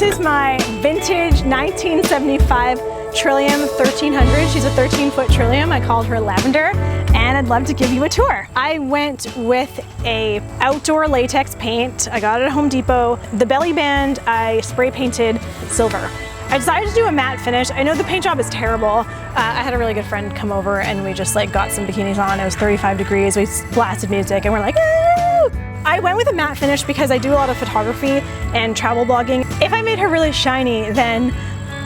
This is my vintage 1975 Trillium 1300. She's a 13-foot Trillium. I called her Lavender, and I'd love to give you a tour. I went with a outdoor latex paint. I got it at Home Depot. The belly band I spray painted silver. I decided to do a matte finish. I know the paint job is terrible. I had a really good friend come over and we just like got some bikinis on. It was 35 degrees. We blasted music and we're like, "Woo!" I went with a matte finish because I do a lot of photography and travel blogging. If I made her really shiny, then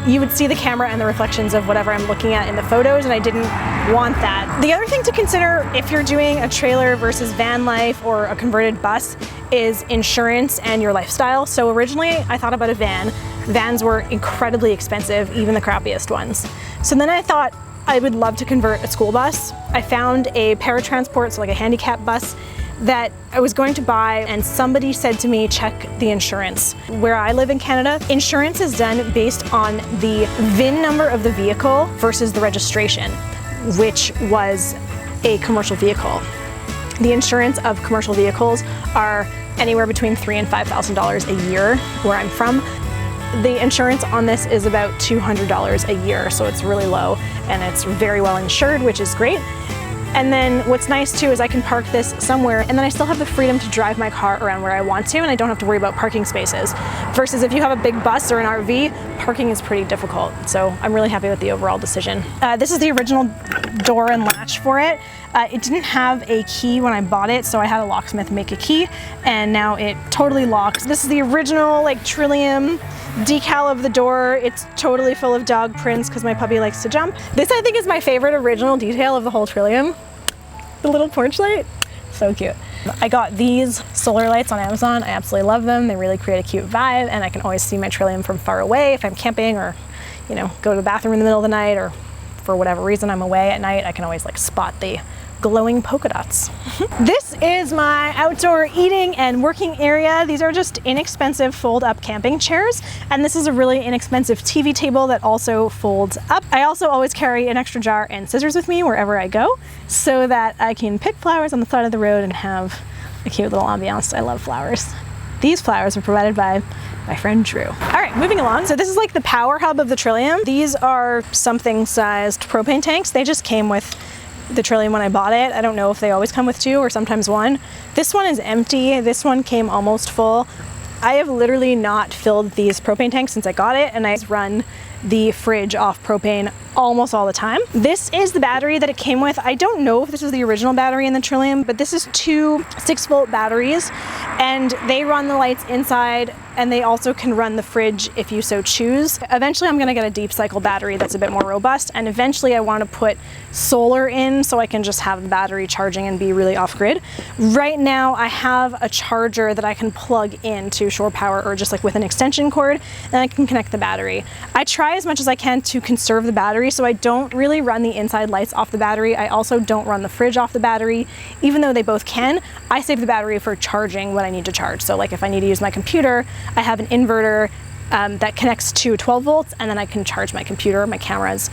you would see the camera and the reflections of whatever I'm looking at in the photos, and I didn't want that. The other thing to consider if you're doing a trailer versus van life or a converted bus is insurance and your lifestyle. So originally I thought about a van. Vans were incredibly expensive, even the crappiest ones. So then I thought I would love to convert a school bus. I found a paratransport, so like a handicap bus, that I was going to buy, and somebody said to me, check the insurance. Where I live in Canada, insurance is done based on the VIN number of the vehicle versus the registration, which was a commercial vehicle. The insurance of commercial vehicles are anywhere between $3,000 and $5,000 a year where I'm from. The insurance on this is about $200 a year, so it's really low and it's very well insured, which is great. And then what's nice too is I can park this somewhere and then I still have the freedom to drive my car around where I want to, and I don't have to worry about parking spaces. Versus if you have a big bus or an RV, parking is pretty difficult. So I'm really happy with the overall decision. This is the original door and latch for it. It didn't have a key when I bought it, so I had a locksmith make a key, and now it totally locks. This is the original like Trillium decal of the door. It's totally full of dog prints because my puppy likes to jump. This I think is my favorite original detail of the whole Trillium. The little porch light, so cute. I got these solar lights on Amazon. I absolutely love them. They really create a cute vibe, and I can always see my Trillium from far away if I'm camping or, you know, go to the bathroom in the middle of the night, or for whatever reason I'm away at night. I can always like spot the glowing polka dots. This is my outdoor eating and working area. These are just inexpensive fold-up camping chairs, and this is a really inexpensive TV table that also folds up. I also always carry an extra jar and scissors with me wherever I go so that I can pick flowers on the side of the road and have a cute little ambiance. I love flowers. These flowers were provided by my friend Drew. All right, moving along. So this is like the power hub of the Trillium. These are something-sized propane tanks. They just came with the Trillium when I bought it. I don't know if they always come with two or sometimes one. This one is empty. This one came almost full. I have literally not filled these propane tanks since I got it, and I run the fridge off propane almost all the time. This is the battery that it came with. I don't know if this is the original battery in the Trillium, but this is two 6-volt batteries, and they run the lights inside, and they also can run the fridge if you so choose. Eventually I'm gonna get a deep cycle battery that's a bit more robust, and eventually I want to put solar in so I can just have the battery charging and be really off-grid. Right now I have a charger that I can plug into shore power or just like with an extension cord, and I can connect the battery. I try as much as I can to conserve the battery, so I don't really run the inside lights off the battery. I also don't run the fridge off the battery, even though they both can. I save the battery for charging when I need to charge. So like if I need to use my computer, I have an inverter that connects to 12 volts, and then I can charge my computer, my cameras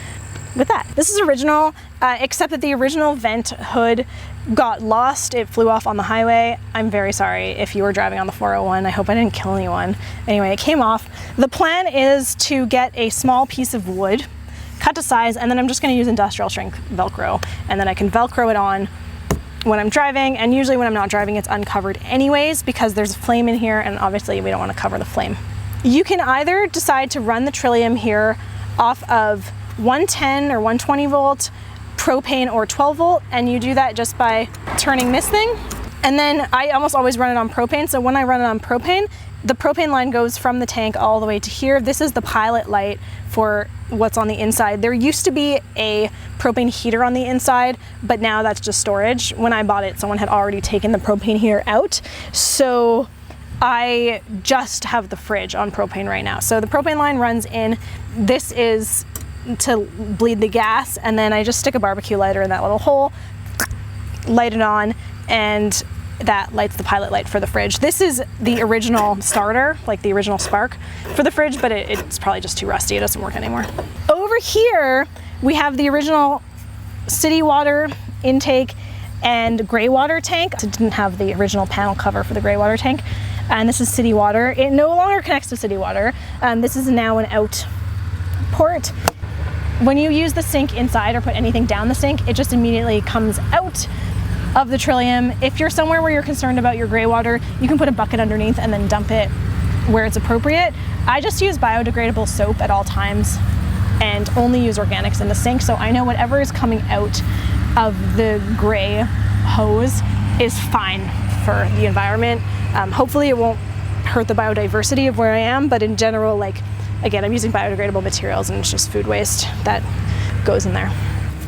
with that. This is original, except that the original vent hood got lost. It flew off on the highway. I'm very sorry if you were driving on the 401. I hope I didn't kill anyone. Anyway, it came off. The plan is to get a small piece of wood, cut to size, and then I'm just gonna use industrial strength Velcro, and then I can Velcro it on when I'm driving, and usually when I'm not driving it's uncovered anyways because there's a flame in here, and obviously we don't want to cover the flame. You can either decide to run the Trillium here off of 110 or 120 volt propane or 12 volt, and you do that just by turning this thing. And then I almost always run it on propane, so when I run it on propane, the propane line goes from the tank all the way to here. This is the pilot light for what's on the inside. There used to be a propane heater on the inside, but now that's just storage. When I bought it, someone had already taken the propane heater out, so I just have the fridge on propane right now. So the propane line runs in. This is to bleed the gas, and then I just stick a barbecue lighter in that little hole, light it on, and that lights the pilot light for the fridge. This is the original starter, like the original spark for the fridge, but it's probably just too rusty. It doesn't work anymore. Over here, we have the original city water intake and gray water tank. It didn't have the original panel cover for the gray water tank. and this is city water. It no longer connects to city water. This is now an out port. When you use the sink inside or put anything down the sink, it just immediately comes out of the Trillium. If you're somewhere where you're concerned about your gray water, you can put a bucket underneath and then dump it where it's appropriate. I just use biodegradable soap at all times and only use organics in the sink, so I know whatever is coming out of the gray hose is fine for the environment. Hopefully it won't hurt the biodiversity of where I am, but in general, like, again, I'm using biodegradable materials and it's just food waste that goes in there.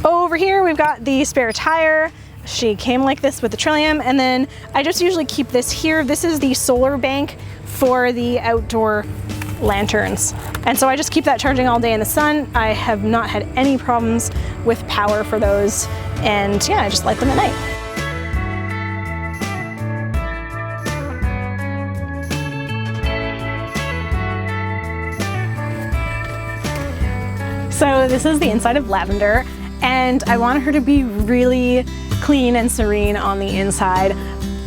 Over here, we've got the spare tire. She came like this with the Trillium, and then I just usually keep this here. This is the solar bank for the outdoor lanterns. And so I just keep that charging all day in the sun. I have not had any problems with power for those. And yeah, I just light them at night. So this is the inside of Lavender, and I want her to be really clean and serene on the inside.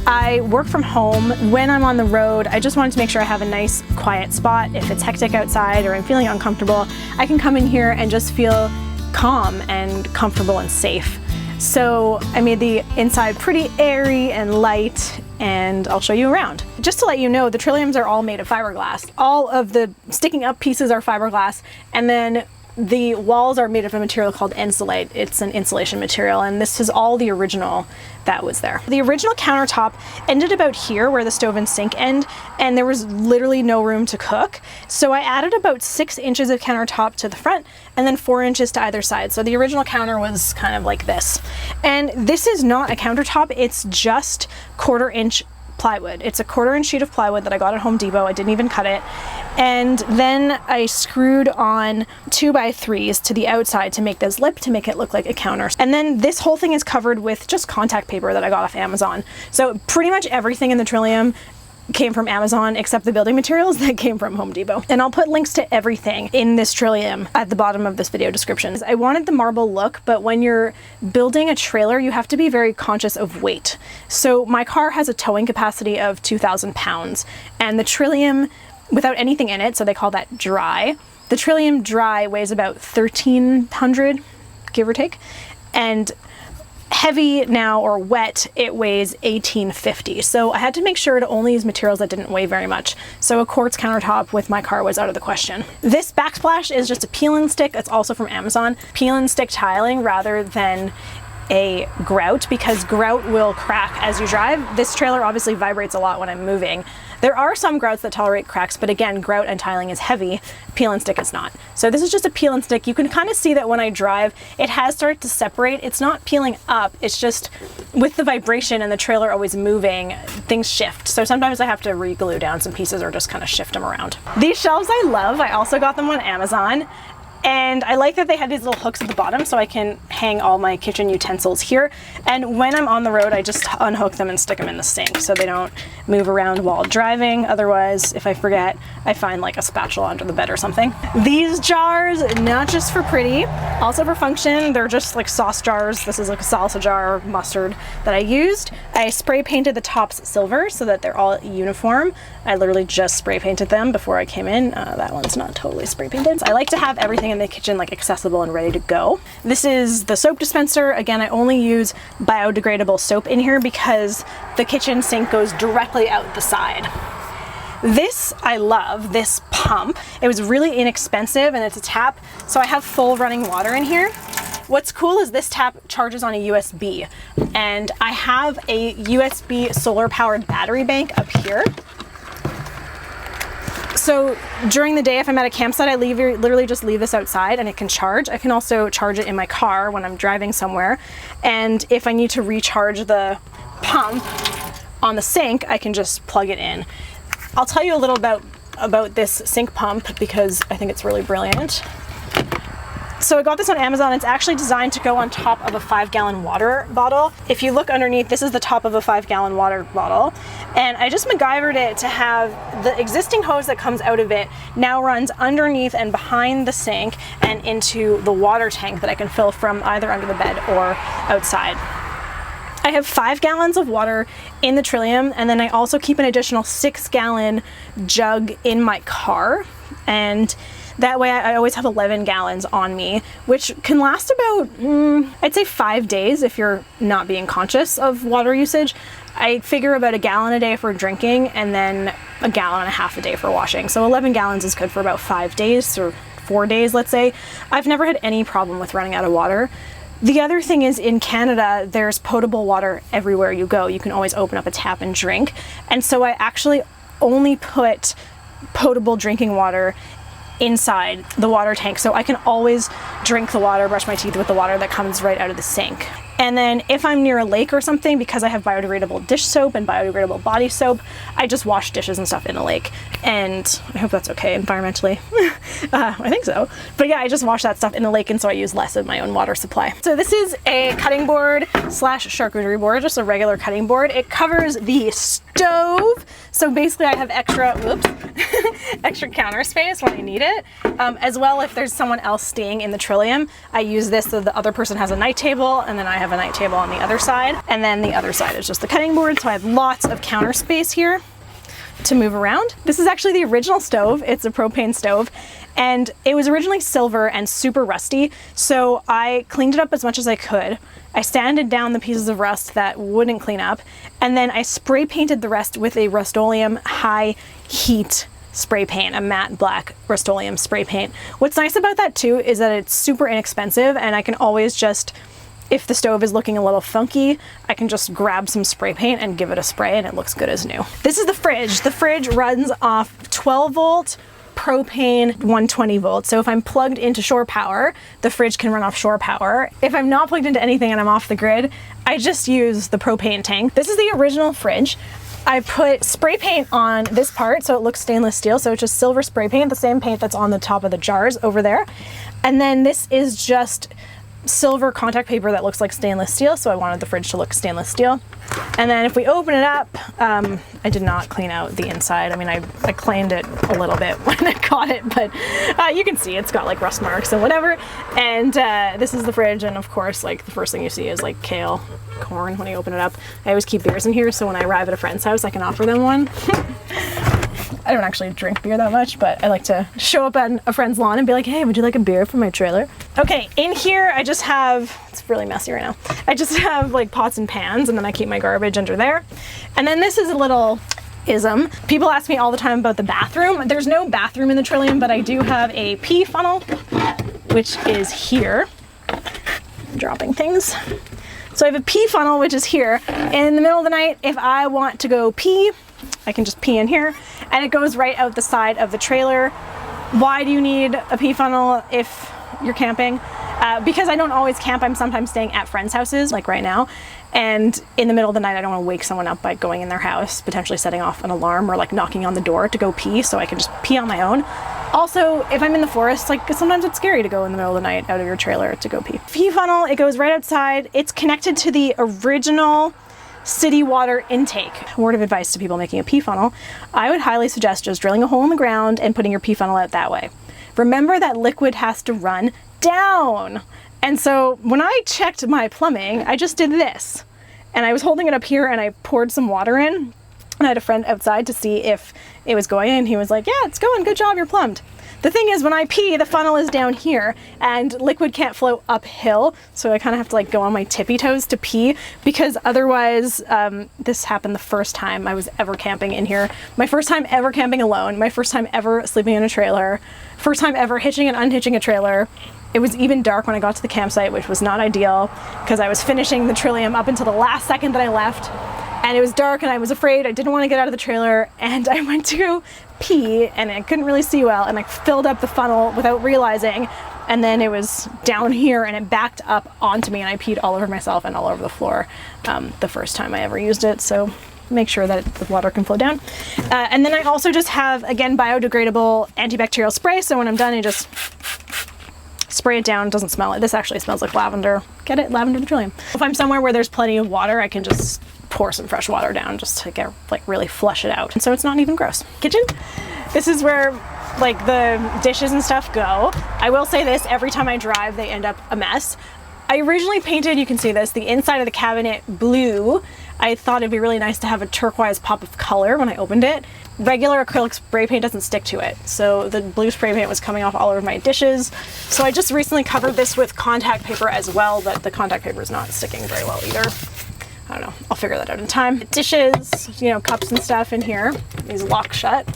I work from home. When I'm on the road, I just wanted to make sure I have a nice quiet spot. If it's hectic outside or I'm feeling uncomfortable, I can come in here and just feel calm and comfortable and safe. So I made the inside pretty airy and light, and I'll show you around. Just to let you know, the Trilliums are all made of fiberglass. All of the sticking up pieces are fiberglass, and then the walls are made of a material called Insulate. It's an insulation material, and this is all the original that was there. The original countertop ended about here where the stove and sink end, and there was literally no room to cook. So I added about 6 inches of countertop to the front and then 4 inches to either side. So the original counter was kind of like this. And this is not a countertop, it's just 1/4 inch plywood. It's a 1/4 inch sheet of plywood that I got at Home Depot. I didn't even cut it. And then I screwed on 2x3s to the outside to make this lip to make it look like a counter. And then this whole thing is covered with just contact paper that I got off Amazon. So pretty much everything in the Trillium came from Amazon except the building materials that came from Home Depot. And I'll put links to everything in this Trillium at the bottom of this video description. I wanted the marble look, but when you're building a trailer, you have to be very conscious of weight. So my car has a towing capacity of 2,000 pounds, and the Trillium, without anything in it, so they call that dry, the Trillium dry weighs about 1,300, give or take, and heavy now, or wet, it weighs 1,850. So I had to make sure to only use materials that didn't weigh very much. So a quartz countertop with my car was out of the question. This backsplash is just a peel and stick. It's also from Amazon. Peel and stick tiling rather than a grout, because grout will crack as you drive. This trailer obviously vibrates a lot when I'm moving. There are some grouts that tolerate cracks, but again, grout and tiling is heavy, peel and stick is not. So this is just a peel and stick. You can kind of see that when I drive, it has started to separate. It's not peeling up, it's just with the vibration and the trailer always moving, things shift. So sometimes I have to re-glue down some pieces or just kind of shift them around. These shelves I love. I also got them on Amazon. And I like that they had these little hooks at the bottom so I can hang all my kitchen utensils here. And when I'm on the road, I just unhook them and stick them in the sink so they don't move around while driving. Otherwise, if I forget, I find like a spatula under the bed or something. These jars, not just for pretty, also for function. They're just like sauce jars. This is like a salsa jar, mustard that I used. I spray painted the tops silver so that they're all uniform. I literally just spray painted them before I came in. That one's not totally spray painted. I like to have everything in the kitchen like accessible and ready to go. This is the soap dispenser. Again, I only use biodegradable soap in here because the kitchen sink goes directly out the side. This I love, this pump. It was really inexpensive and it's a tap, so I have full running water in here. What's cool is this tap charges on a USB, and I have a USB solar powered battery bank up here. So during the day, if I'm at a campsite, I literally just leave this outside and it can charge. I can also charge it in my car when I'm driving somewhere. And if I need to recharge the pump on the sink, I can just plug it in. I'll tell you a little about this sink pump because I think it's really brilliant. So I got this on Amazon. It's actually designed to go on top of a 5-gallon water bottle. If you look underneath, this is the top of a 5-gallon water bottle. And I just MacGyvered it to have the existing hose that comes out of it now runs underneath and behind the sink and into the water tank that I can fill from either under the bed or outside. I have 5 gallons of water in the Trillium, and then I also keep an additional 6-gallon jug in my car, and that way I always have 11 gallons on me, which can last about, I'd say 5 days if you're not being conscious of water usage. I figure about 1 gallon a day for drinking, and then 1.5 gallons a day for washing. So 11 gallons is good for about 5 days, or 4 days, let's say. I've never had any problem with running out of water. The other thing is, in Canada, there's potable water everywhere you go. You can always open up a tap and drink. And so I actually only put potable drinking water inside the water tank, so I can always drink the water, brush my teeth with the water that comes right out of the sink. And then if I'm near a lake or something, because I have biodegradable dish soap and biodegradable body soap, I just wash dishes and stuff in the lake. And I hope that's okay environmentally. I think so. But yeah, I just wash that stuff in the lake, and so I use less of my own water supply. So this is a cutting board slash charcuterie board, just a regular cutting board. It covers the stove. So basically I have extra, extra counter space when I need it. As well, if there's someone else staying in the Trillium, I use this so the other person has a night table, and then I have a night table on the other side, and then the other side is just the cutting board, so I have lots of counter space here to move around. This is actually the original stove. It's a propane stove, and it was originally silver and super rusty, so I cleaned it up as much as I could. I sanded down the pieces of rust that wouldn't clean up, and then I spray painted the rest with a Rust-Oleum high heat spray paint, a matte black Rust-Oleum spray paint. What's nice about that too is that it's super inexpensive, and I can always just, if the stove is looking a little funky, I can just grab some spray paint and give it a spray, and it looks good as new. This is the fridge. The fridge runs off 12 volt propane 120 volts. So if I'm plugged into shore power, the fridge can run off shore power. If I'm not plugged into anything and I'm off the grid, I just use the propane tank. This is the original fridge. I put spray paint on this part so it looks stainless steel. So it's just silver spray paint, the same paint that's on the top of the jars over there. And then this is just silver contact paper that looks like stainless steel, so I wanted the fridge to look stainless steel. And then if we open it up, I did not clean out the inside. I mean, I cleaned it a little bit when I got it, but you can see it's got like rust marks and whatever. And this is the fridge, and of course, like the first thing you see is like kale, corn when you open it up. I always keep beers in here, so when I arrive at a friend's house, I can offer them one. I don't actually drink beer that much, but I like to show up on a friend's lawn and be like, hey, would you like a beer from my trailer? Okay, in here I just have, it's really messy right now. I just have like pots and pans, and then I keep my garbage under there. And then this is a little ism. People ask me all the time about the bathroom. There's no bathroom in the Trillium, but I do have a pee funnel, which is here. I'm dropping things. So I have a pee funnel, which is here. And in the middle of the night, if I want to go pee, I can just pee in here, and it goes right out the side of the trailer. Why do you need a pee funnel if you're camping? Because I don't always camp. I'm sometimes staying at friends' houses, like right now. And in the middle of the night, I don't want to wake someone up by going in their house, potentially setting off an alarm or like knocking on the door to go pee, so I can just pee on my own. Also, if I'm in the forest, like sometimes it's scary to go in the middle of the night out of your trailer to go pee. Pee funnel, it goes right outside. It's connected to the original city water intake. Word of advice to people making a pee funnel, I would highly suggest just drilling a hole in the ground and putting your pee funnel out that way. Remember that liquid has to run down. And so when I checked my plumbing, I just did this. And I was holding it up here, and I poured some water in. And I had a friend outside to see if it was going, and he was like, yeah, it's going, good job, you're plumbed. The thing is, when I pee, the funnel is down here, and liquid can't flow uphill, so I kind of have to like go on my tippy toes to pee, because otherwise, this happened the first time I was ever camping in here. My first time ever camping alone, my first time ever sleeping in a trailer, first time ever hitching and unhitching a trailer. It was even dark when I got to the campsite, which was not ideal, because I was finishing the Trillium up until the last second that I left. And it was dark, and I was afraid. I didn't want to get out of the trailer, and I went to pee, and I couldn't really see well, and I filled up the funnel without realizing, and then it was down here, and it backed up onto me, and I peed all over myself and all over the floor the first time I ever used it. So make sure that the water can flow down. And then I also just have, again, biodegradable antibacterial spray, so when I'm done, I just spray it down. It doesn't smell it. This actually smells like lavender. Get it? Lavender the Trillium. If I'm somewhere where there's plenty of water, I can just pour some fresh water down just to get like really flush it out. And so it's not even gross. Kitchen. This is where like the dishes and stuff go. I will say this, every time I drive, they end up a mess. I originally painted, you can see this, the inside of the cabinet blue. I thought it'd be really nice to have a turquoise pop of color when I opened it. Regular acrylic spray paint doesn't stick to it, so the blue spray paint was coming off all over my dishes. So I just recently covered this with contact paper as well, but the contact paper is not sticking very well either. I don't know, I'll figure that out in time. Dishes, you know, cups and stuff in here, these lock shut.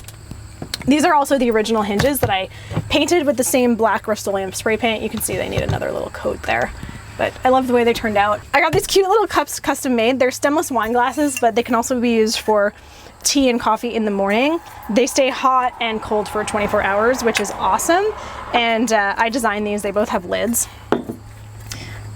These are also the original hinges that I painted with the same black Rust-Oleum spray paint. You can see they need another little coat there, but I love the way they turned out. I got these cute little cups custom made. They're stemless wine glasses, but they can also be used for tea and coffee in the morning. They stay hot and cold for 24 hours, which is awesome. And I designed these. They both have lids.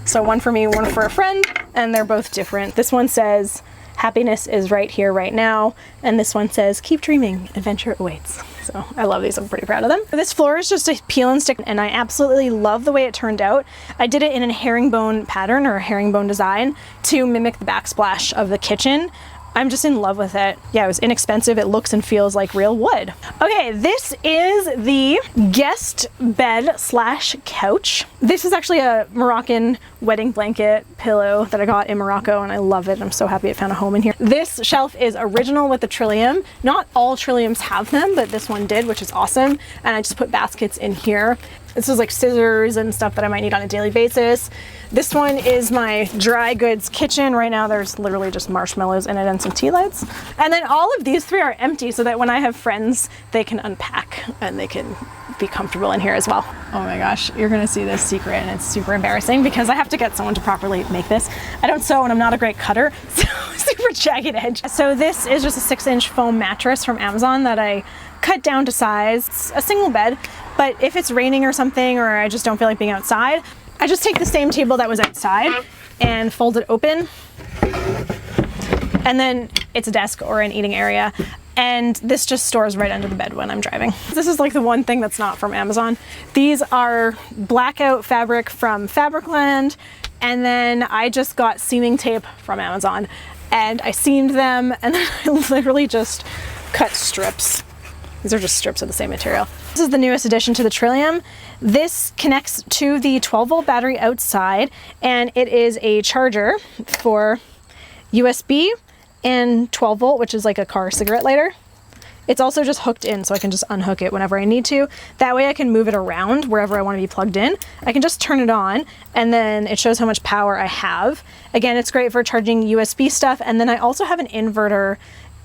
So one for me, one for a friend, and they're both different. This one says, happiness is right here, right now. And this one says, keep dreaming, adventure awaits. So I love these, I'm pretty proud of them. This floor is just a peel and stick, and I absolutely love the way it turned out. I did it in a herringbone pattern or a herringbone design to mimic the backsplash of the kitchen. I'm just in love with it. Yeah, it was inexpensive. It looks and feels like real wood. Okay, this is the guest bed slash couch. This is actually a Moroccan wedding blanket pillow that I got in Morocco, and I love it. I'm so happy it found a home in here. This shelf is original with the Trillium. Not all Trilliums have them, but this one did, which is awesome. And I just put baskets in here. This is like scissors and stuff that I might need on a daily basis. This one is my dry goods kitchen. Right now there's literally just marshmallows in it and some tea lights. And then all of these three are empty so that when I have friends, they can unpack and they can be comfortable in here as well. Oh my gosh, you're gonna see this secret and it's super embarrassing because I have to get someone to properly make this. I don't sew and I'm not a great cutter, so super jagged edge. So this is just a 6-inch foam mattress from Amazon that I cut down to size. It's a single bed, but if it's raining or something, or I just don't feel like being outside, I just take the same table that was outside and fold it open. And then it's a desk or an eating area. And this just stores right under the bed when I'm driving. This is like the one thing that's not from Amazon. These are blackout fabric from Fabricland. And then I just got seaming tape from Amazon and I seamed them and then I literally just cut strips. These are just strips of the same material. This is the newest addition to the Trillium. This connects to the 12-volt battery outside, and it is a charger for USB and 12-volt, which is like a car cigarette lighter. It's also just hooked in, so I can just unhook it whenever I need to. That way I can move it around wherever I want to be plugged in. I can just turn it on, and then it shows how much power I have. Again, it's great for charging USB stuff, and then I also have an inverter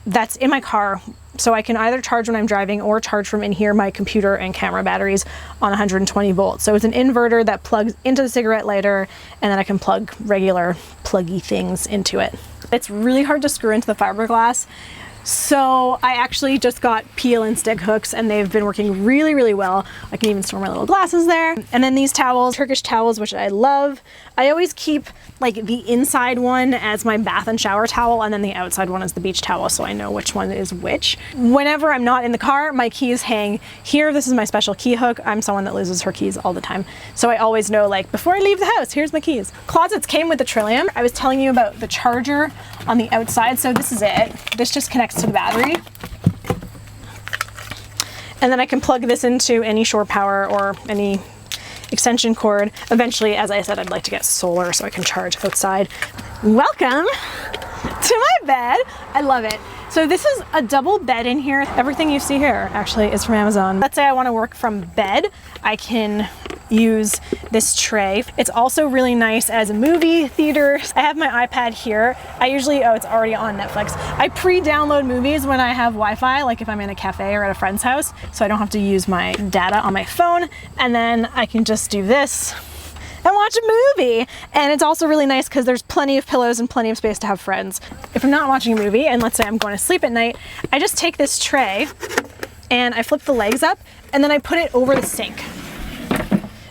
that's in my car, so I can either charge when I'm driving or charge from in here my computer and camera batteries on 120 volts. So it's an inverter that plugs into the cigarette lighter, and then I can plug regular pluggy things into it. It's really hard to screw into the fiberglass, so I actually just got peel and stick hooks, and they've been working really, really well. I can even store my little glasses there. And then these towels, Turkish towels, which I love. I always keep like the inside one as my bath and shower towel, and then the outside one is the beach towel, so I know which one is which. Whenever I'm not in the car, my keys hang here. This is my special key hook. I'm someone that loses her keys all the time, so I always know, like, before I leave the house, here's my keys. Closets came with the Trillium. I was telling you about the charger on the outside, so this is it. This just connects to the battery. And then I can plug this into any shore power or any extension cord. Eventually, as I said, I'd like to get solar so I can charge outside. Welcome to my bed. I love it. So this is a double bed in here. Everything you see here actually is from Amazon. Let's say I want to work from bed, I can use this tray. It's also really nice as a movie theater. I have my iPad here. I usually, oh, it's already on Netflix. I pre-download movies when I have Wi-Fi, like if I'm in a cafe or at a friend's house, so I don't have to use my data on my phone. And then I can just do this and watch a movie. And it's also really nice because there's plenty of pillows and plenty of space to have friends. If I'm not watching a movie, and let's say I'm going to sleep at night, I just take this tray and I flip the legs up and then I put it over the sink.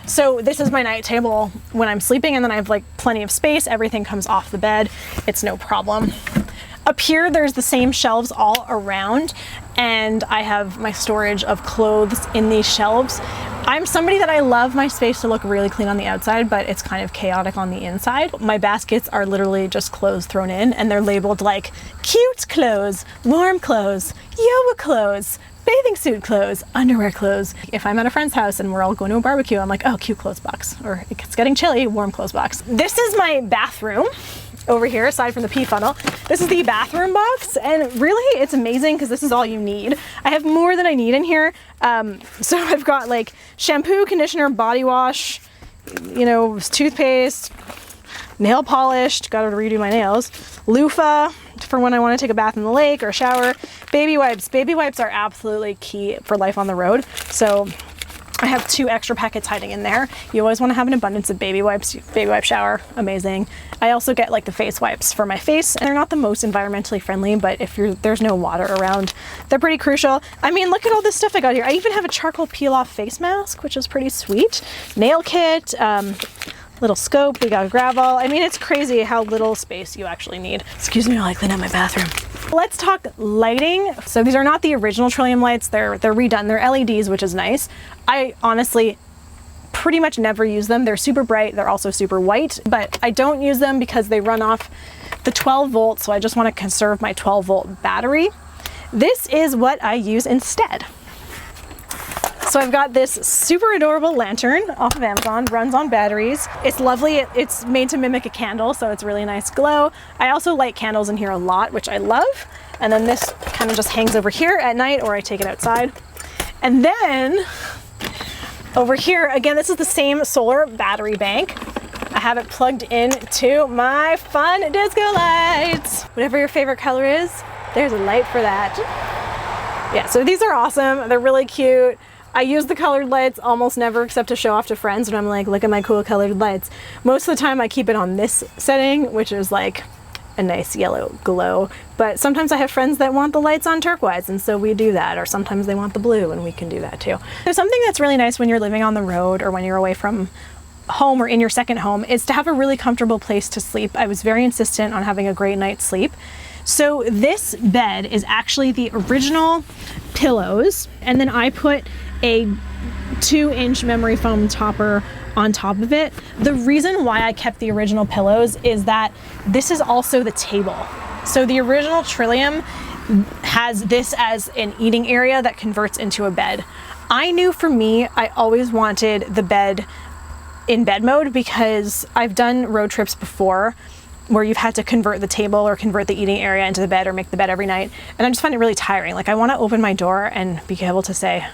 So this is my night table when I'm sleeping, and then I have like plenty of space. Everything comes off the bed. It's no problem. Up here, there's the same shelves all around, and I have my storage of clothes in these shelves. I'm somebody that I love my space to look really clean on the outside, but it's kind of chaotic on the inside. My baskets are literally just clothes thrown in, and they're labeled like cute clothes, warm clothes, yoga clothes, bathing suit clothes, underwear clothes. If I'm at a friend's house and we're all going to a barbecue, I'm like, oh, cute clothes box. Or it's getting chilly, warm clothes box. This is my bathroom over here, aside from the pee funnel. This is the bathroom box, and really it's amazing because this is all you need. I have more than I need in here. So I've got like shampoo, conditioner, body wash, you know, toothpaste, nail polish, gotta redo my nails, loofah for when I want to take a bath in the lake or a shower, baby wipes. Baby wipes are absolutely key for life on the road. So I have 2 extra packets hiding in there. You always want to have an abundance of baby wipes. Baby wipe shower, amazing. I also get like the face wipes for my face, and they're not the most environmentally friendly, but if there's no water around, they're pretty crucial. I mean, look at all this stuff I got here. I even have a charcoal peel off face mask, which is pretty sweet. Nail kit, little scope, we got gravel. I mean, it's crazy how little space you actually need. Excuse me while I clean up my bathroom. Let's talk lighting. So these are not the original Trillium lights. They're redone. They're LEDs, which is nice. I honestly pretty much never use them. They're super bright. They're also super white, but I don't use them because they run off the 12 volts. So I just want to conserve my 12-volt battery. This is what I use instead. So I've got this super adorable lantern off of Amazon, runs on batteries. It's lovely. It's made to mimic a candle, so it's really nice glow. I also light candles in here a lot, which I love. And then this kind of just hangs over here at night, or I take it outside. And then over here, again, this is the same solar battery bank. I have it plugged into my fun disco lights. Whatever your favorite color is, there's a light for that. Yeah, so these are awesome. They're really cute. I use the colored lights almost never except to show off to friends when I'm like, look at my cool colored lights. Most of the time I keep it on this setting, which is like a nice yellow glow. But sometimes I have friends that want the lights on turquoise, and so we do that. Or sometimes they want the blue, and we can do that too. So something that's really nice when you're living on the road or when you're away from home or in your second home is to have a really comfortable place to sleep. I was very insistent on having a great night's sleep. So this bed is actually the original pillows, and then I put a 2-inch memory foam topper on top of it. The reason why I kept the original pillows is that this is also the table. So the original Trillium has this as an eating area that converts into a bed. I knew for me, I always wanted the bed in bed mode because I've done road trips before where you've had to convert the table or convert the eating area into the bed or make the bed every night. And I just find it really tiring. Like I want to open my door and be able to say,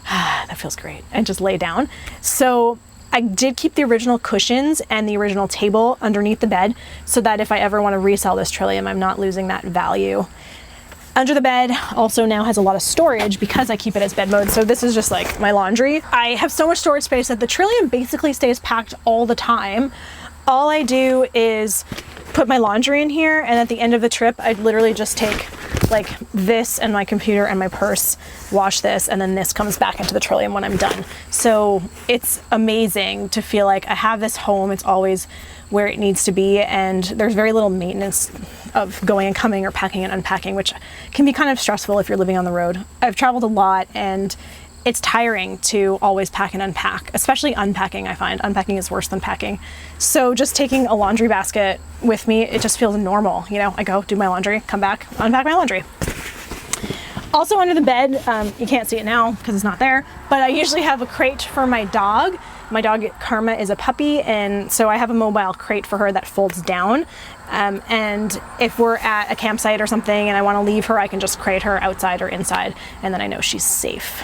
ah, that feels great, and just lay down. So I did keep the original cushions and the original table underneath the bed so that if I ever want to resell this Trillium, I'm not losing that value. Under the bed also now has a lot of storage because I keep it as bed mode. So this is just like my laundry. I have so much storage space that the Trillium basically stays packed all the time. All I do is put my laundry in here, and at the end of the trip, I'd literally just take like this and my computer and my purse, wash this, and then this comes back into the Trillium when I'm done. So it's amazing to feel like I have this home. It's always where it needs to be, and there's very little maintenance of going and coming or packing and unpacking, which can be kind of stressful if you're living on the road. I've traveled a lot, and it's tiring to always pack and unpack, especially unpacking. I find unpacking is worse than packing. So just taking a laundry basket with me, it just feels normal. You know, I go do my laundry, come back, unpack my laundry. Also under the bed, you can't see it now because it's not there, but I usually have a crate for my dog. My dog Karma is a puppy, and so I have a mobile crate for her that folds down. And if we're at a campsite or something and I want to leave her, I can just crate her outside or inside, and then I know she's safe.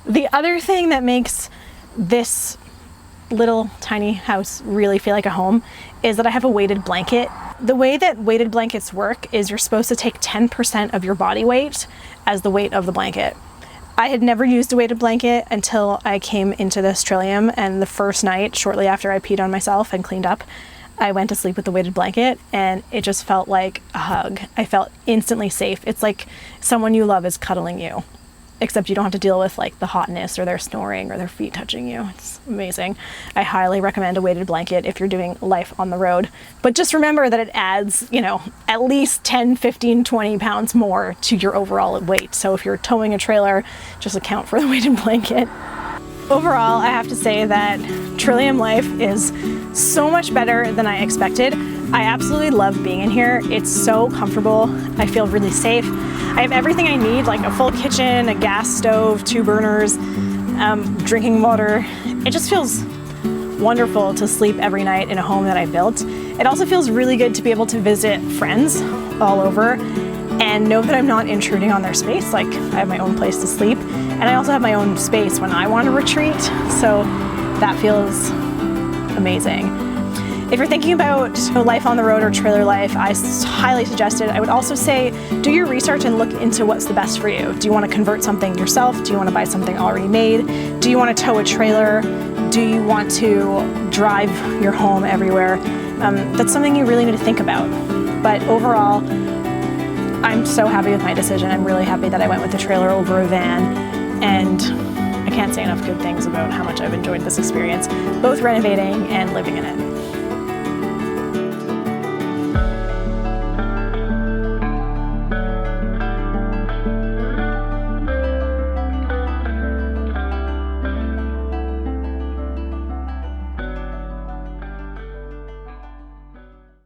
The other thing that makes this little tiny house really feel like a home is that I have a weighted blanket. The way that weighted blankets work is you're supposed to take 10% of your body weight as the weight of the blanket. I had never used a weighted blanket until I came into this Trillium, and the first night, shortly after I peed on myself and cleaned up, I went to sleep with the weighted blanket, and it just felt like a hug. I felt instantly safe. It's like someone you love is cuddling you, except you don't have to deal with like the hotness or their snoring or their feet touching you. It's amazing. I highly recommend a weighted blanket if you're doing life on the road. But just remember that it adds, you know, at least 10, 15, 20 pounds more to your overall weight. So if you're towing a trailer, just account for the weighted blanket. Overall, I have to say that Trillium life is so much better than I expected. I absolutely love being in here. It's so comfortable. I feel really safe. I have everything I need, like a full kitchen, a gas stove, 2 burners, drinking water. It just feels wonderful to sleep every night in a home that I built. It also feels really good to be able to visit friends all over and know that I'm not intruding on their space. Like, I have my own place to sleep, and I also have my own space when I want to retreat, so that feels amazing. If you're thinking about life on the road or trailer life, I highly suggest it. I would also say do your research and look into what's the best for you. Do you want to convert something yourself? Do you want to buy something already made? Do you want to tow a trailer? Do you want to drive your home everywhere? That's something you really need to think about. But overall, I'm so happy with my decision. I'm really happy that I went with the trailer over a van, and I can't say enough good things about how much I've enjoyed this experience, both renovating and living in it.